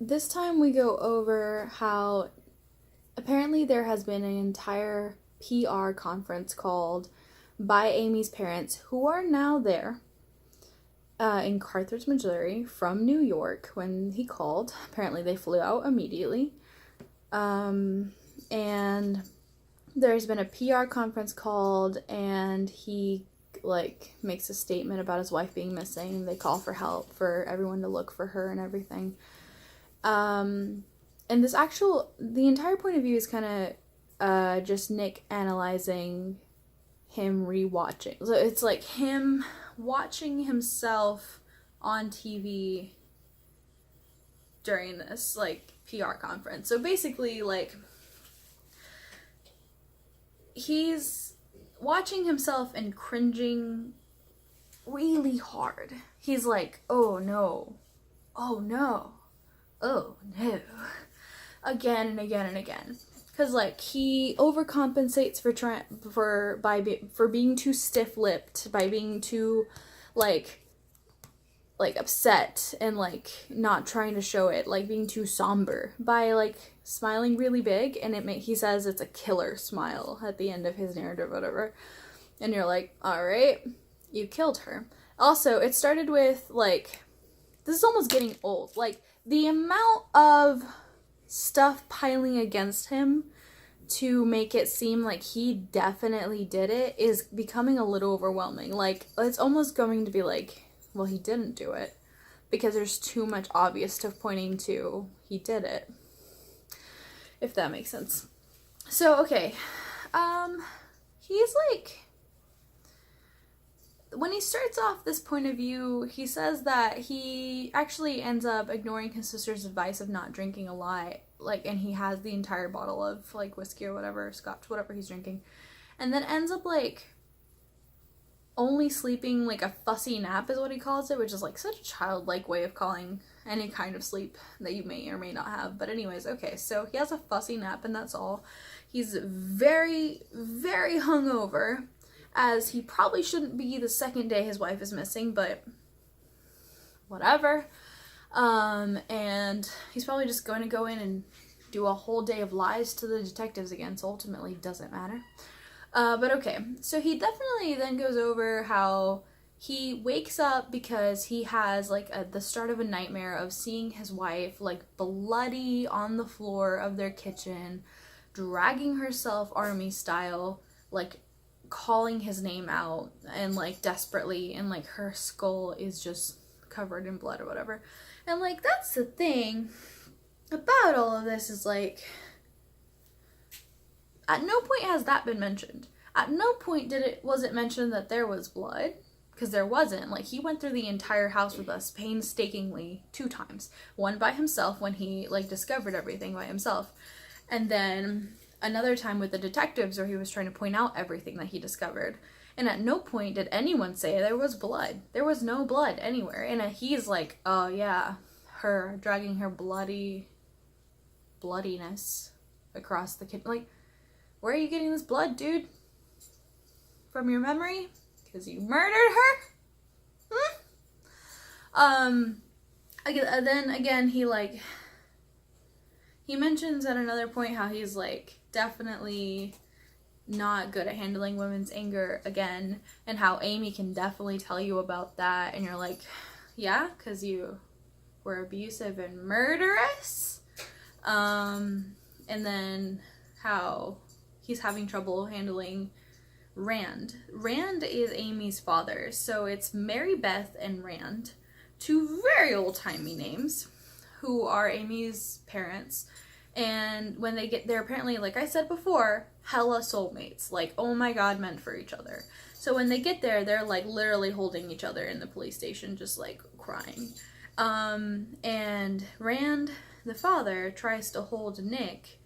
this time we go over how apparently there has been an entire PR conference called by Amy's parents, who are now there in Carthage, Missouri, from New York when he called. Apparently, they flew out immediately. And there's been a PR conference called, and he makes a statement about his wife being missing. They call for help for everyone to look for her and everything. And the entire point of view is kind of just Nick analyzing him rewatching. So it's like him watching himself on TV during this PR conference. So basically he's watching himself and cringing really hard. He's like, oh no, oh no, oh no, again and again and again. Because he overcompensates for being too stiff-lipped, by being too upset and not trying to show it, being too somber, by smiling really big, and he says it's a killer smile at the end of his narrative, whatever. And you're like, all right, you killed her. Also, it started with this is almost getting old. The amount of stuff piling against him to make it seem like he definitely did it is becoming a little overwhelming. It's almost going to be well, he didn't do it, because there's too much obvious stuff pointing to he did it, if that makes sense. So, okay, he's when he starts off this point of view, he says that he actually ends up ignoring his sister's advice of not drinking a lot, and he has the entire bottle of, whiskey or whatever, scotch, whatever he's drinking, and then ends up, only sleeping, a fussy nap is what he calls it, which is, such a childlike way of calling any kind of sleep that you may or may not have. But anyways, okay, so he has a fussy nap, and that's all. He's very, very hungover, as he probably shouldn't be the second day his wife is missing, but whatever. And he's probably just going to go in and do a whole day of lies to the detectives again, so ultimately it doesn't matter. But okay, so he definitely then goes over how he wakes up because he has the start of a nightmare of seeing his wife bloody on the floor of their kitchen, dragging herself army style, calling his name out and desperately, and her skull is just covered in blood or whatever. And that's the thing about all of this is at no point has that been mentioned. At no point was it mentioned that there was blood, because there wasn't. He went through the entire house with us painstakingly 2 times. One by himself when he discovered everything by himself, and then another time with the detectives where he was trying to point out everything that he discovered. And at no point did anyone say there was blood. There was no blood anywhere. And he's like, oh yeah, her dragging her bloodiness across the kitchen. Where are you getting this blood, dude? From your memory? Because you murdered her? Then again, he mentions at another point how he's definitely not good at handling women's anger again, and how Amy can definitely tell you about that, and you're like, yeah, because you were abusive and murderous. And then how he's having trouble handling Rand. Rand is Amy's father, so it's Mary Beth and Rand, 2 very old-timey names, who are Amy's parents. And when they get there, apparently, like I said before, hella soulmates. Oh my god, meant for each other. So when they get there, they're literally holding each other in the police station, just crying. And Rand, the father, tries to hold Nick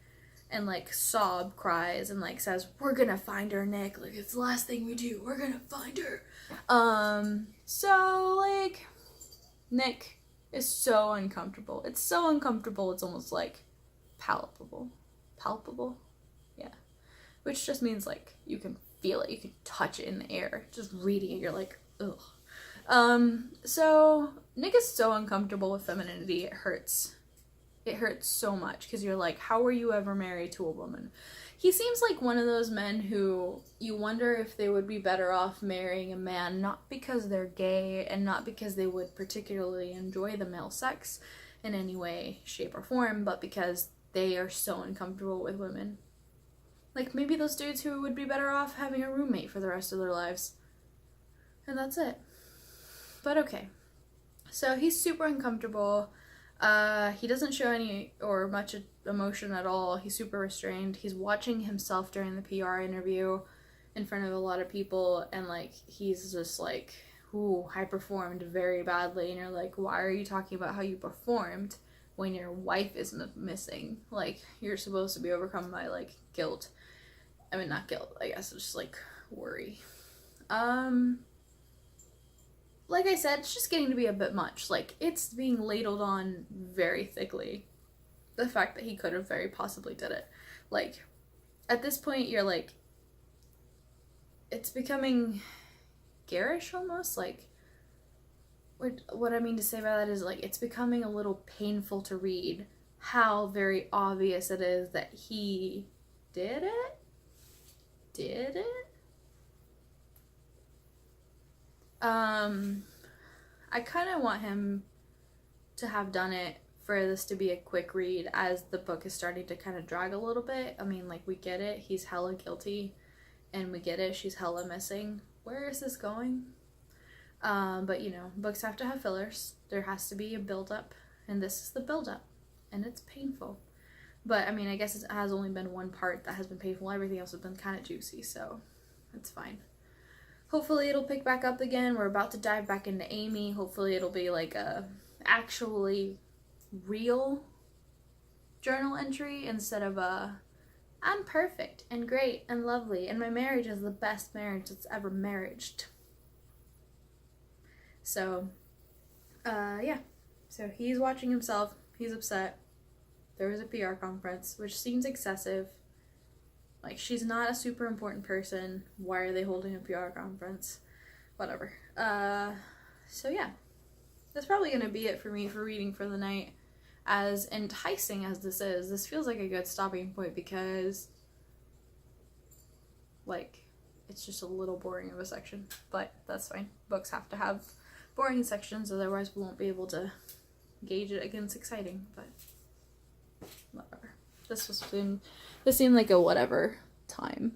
and sob cries and says, we're gonna find her, Nick. It's the last thing we do. We're gonna find her. So Nick is so uncomfortable. It's so uncomfortable, it's almost palpable. Yeah. Which just means you can feel it, you can touch it in the air. Just reading it, you're ugh. So Nick is so uncomfortable with femininity, it hurts It hurts so much because you're like, how were you ever married to a woman? He seems like one of those men who you wonder if they would be better off marrying a man, not because they're gay and not because they would particularly enjoy the male sex in any way, shape, or form, but because they are so uncomfortable with women. Like, maybe those dudes who would be better off having a roommate for the rest of their lives. And that's it. But okay. So he's super uncomfortable. He doesn't show any or much emotion at all. He's super restrained. He's watching himself during the PR interview in front of a lot of people, and like he's just like, ooh, I performed very badly. And you're like, why are you talking about how you performed when your wife is missing? Like, you're supposed to be overcome by like guilt. I mean, not guilt, I guess, it's just like worry. Like I said, it's just getting to be a bit much. Like, it's being ladled on very thickly. The fact that he could have very possibly did it. Like, at this point, you're like, it's becoming garish almost. Like, what I mean to say by that is, like, it's becoming a little painful to read how very obvious it is that he did it. I kind of want him to have done it for this to be a quick read, as the book is starting to kind of drag a little bit. I mean, like, we get it, he's hella guilty, and we get it, she's hella missing. Where is this going? But you know, books have to have fillers. There has to be a build-up, and this is the build-up, and it's painful. But I mean, I guess it has only been one part that has been painful. Everything else has been kind of juicy, so it's fine. Hopefully it'll pick back up again. We're about to dive back into Amy. Hopefully it'll be like a actually real journal entry instead of a I'm perfect and great and lovely and my marriage is the best marriage that's ever marriaged. So, yeah. So he's watching himself. He's upset. There was a PR conference, which seems excessive. Like, she's not a super important person. Why are they holding a PR conference? Whatever. So yeah. That's probably going to be it for me for reading for the night. As enticing as this feels like a good stopping point because, like, it's just a little boring of a section. But that's fine. Books have to have boring sections, otherwise we won't be able to gauge it against exciting. But whatever. This seemed like a whatever time.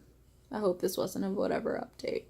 I hope this wasn't a whatever update.